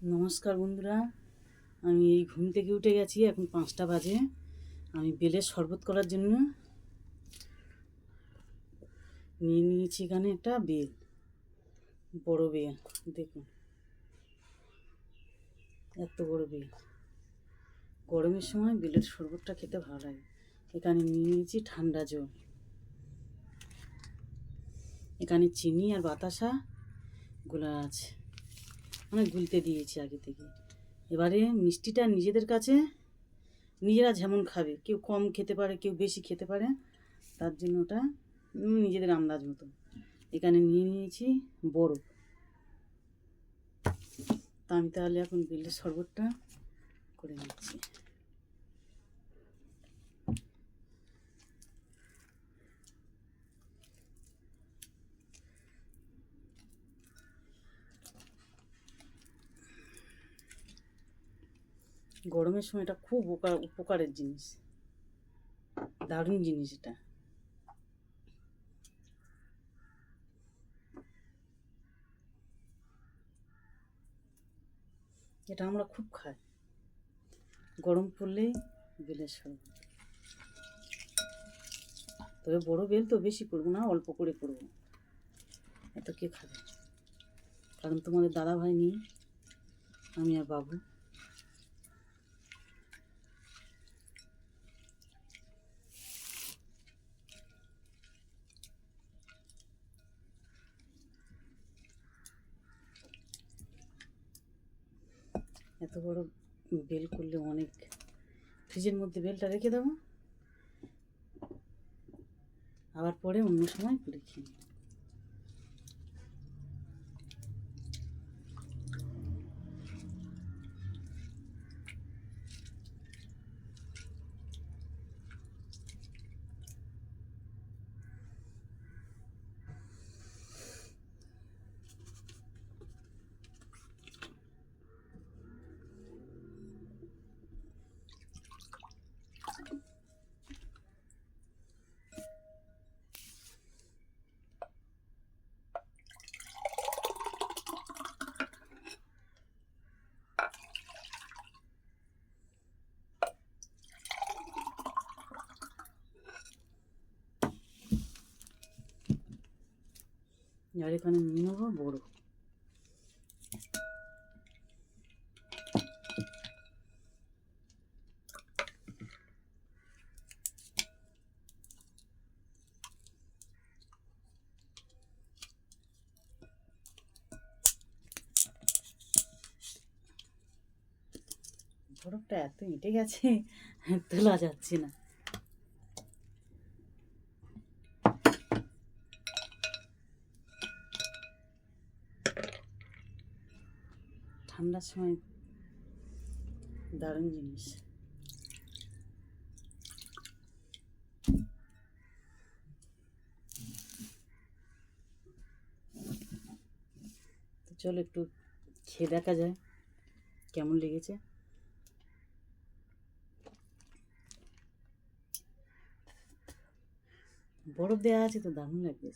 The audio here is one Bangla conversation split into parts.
নমস্কার বন্ধুরা, আমি এই ঘুম থেকে উঠে গেছি। এখন 5টা বাজে। আমি বেলের শরবত করার জন্য নিয়ে নিয়েছি এখানে একটা বেল, বড় বেল। দেখুন, এত বড় বেল। গরমের সময় বেলের শরবতটা খেতে ভালো লাগে। এখানে নিয়ে নিয়েছি ঠান্ডা জল, এখানে চিনি আর বাতাসা গোলা আছে, মানে গুলতে দিয়েছি আগে থেকে। এবারে মিষ্টিটা নিজেদের কাছে, নিজেরা যেমন খাবে, কেউ কম খেতে পারে, কেউ বেশি খেতে পারে, তার জন্য ওটা নিজেদের আন্দাজ মতো। এখানে নিয়ে নিয়েছি বরফ। তা আমি তাহলে এখন বেলের শরবতটা করে নিচ্ছি। গরমের সময় এটা খুব উপকারের জিনিস, দারুণ জিনিস এটা। এটা আমরা খুব খাই গরম পড়লেই, বেলের শরবত। তবে বড় বেল তো বেশি করবো না, অল্প করে করবো। এত কে খাবে? কারণ তোমাদের দাদা ভাই নেই, আমি আর বাবু। এত বড় বেল করলে অনেক। ফ্রিজের মধ্যে বেলটা রেখে দেবো, আবার পরে অন্য সময় করে খেয়ে নেব। আর এখানে নিয়ে নেবো বড়। বরফটা এত এঁটে গেছে, তোলা যাচ্ছে না। ঠান্ডার সময় দারুণ জিনিস। তো চলো একটু খেয়ে দেখা যায় কেমন লেগেছে। বরফ দেওয়া আছে তো দারুণ লাগছে।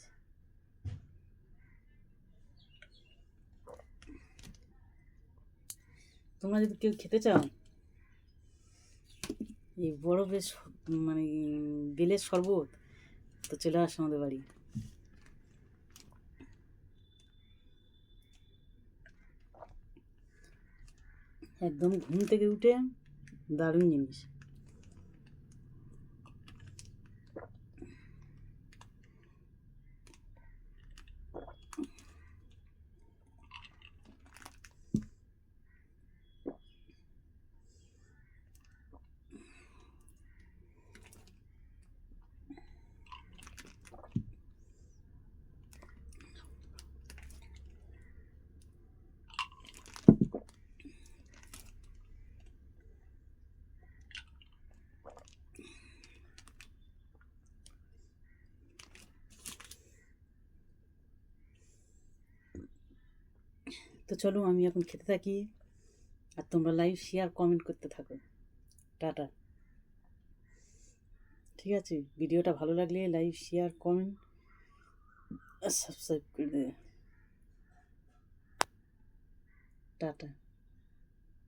তোমরা যদি কেউ খেতে চাও এই বরফের মানে বেলের শরবত, তো চলে আসো আমাদের বাড়ি। একদম ঘুম থেকে উঠে দারুণ জিনিস। তো চলো আমি এখন খেতে থাকি, আর তোমরা লাইভ শেয়ার কমেন্ট করতে থাকো। টাটা। ঠিক আছে, ভিডিওটা ভালো লাগলে লাইক শেয়ার কমেন্ট আর সাবস্ক্রাইব করে দেবে। টাটা।